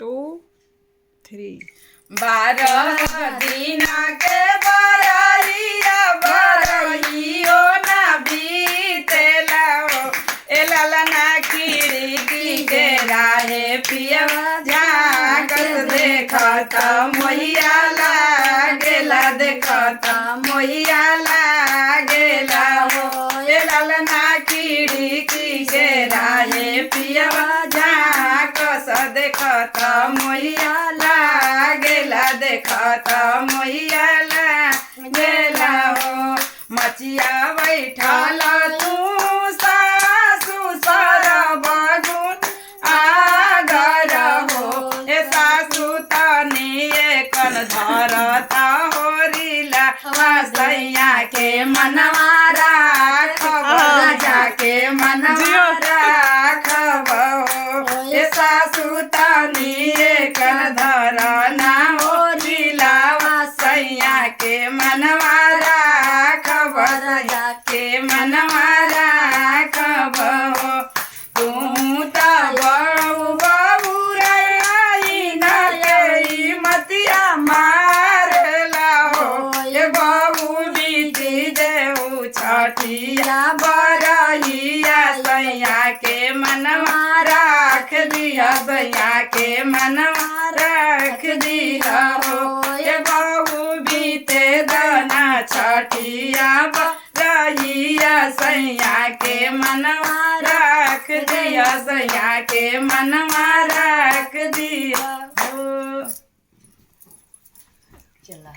2 3 12 दीना के बरहिया बरहियो ना बीतेला हो ए लालना खिड़की के राहे पियवा झांकत देखत मोहिया लागेला देखत मोहिया लागेला हो ए लालना खिड़की के राहे पियवा झांकस देखत मोहिया लागेला देखत मोहिया लागेला हो मचिया बैठल तू सासु सर बगुन आगर हो ए सासु तनी एकन धरता होरिला सैया के मनवा राखब जाके मनवा राखब हो ए सासु तनी एकन धरना होरिला सैया के मनवा राखब जाके मनवा राखब हो तू त बहू बहू रही न मतिया मारला हो ये बहू बीती देऊ छठिया बरहिया सैया के मनवा राख दिया सैया के मनवा राख दिया हो ये बहू बीते दना छठिया बरहिया सैया के मनवा राख दिया सैया के मनवा राख दिया हो। चला।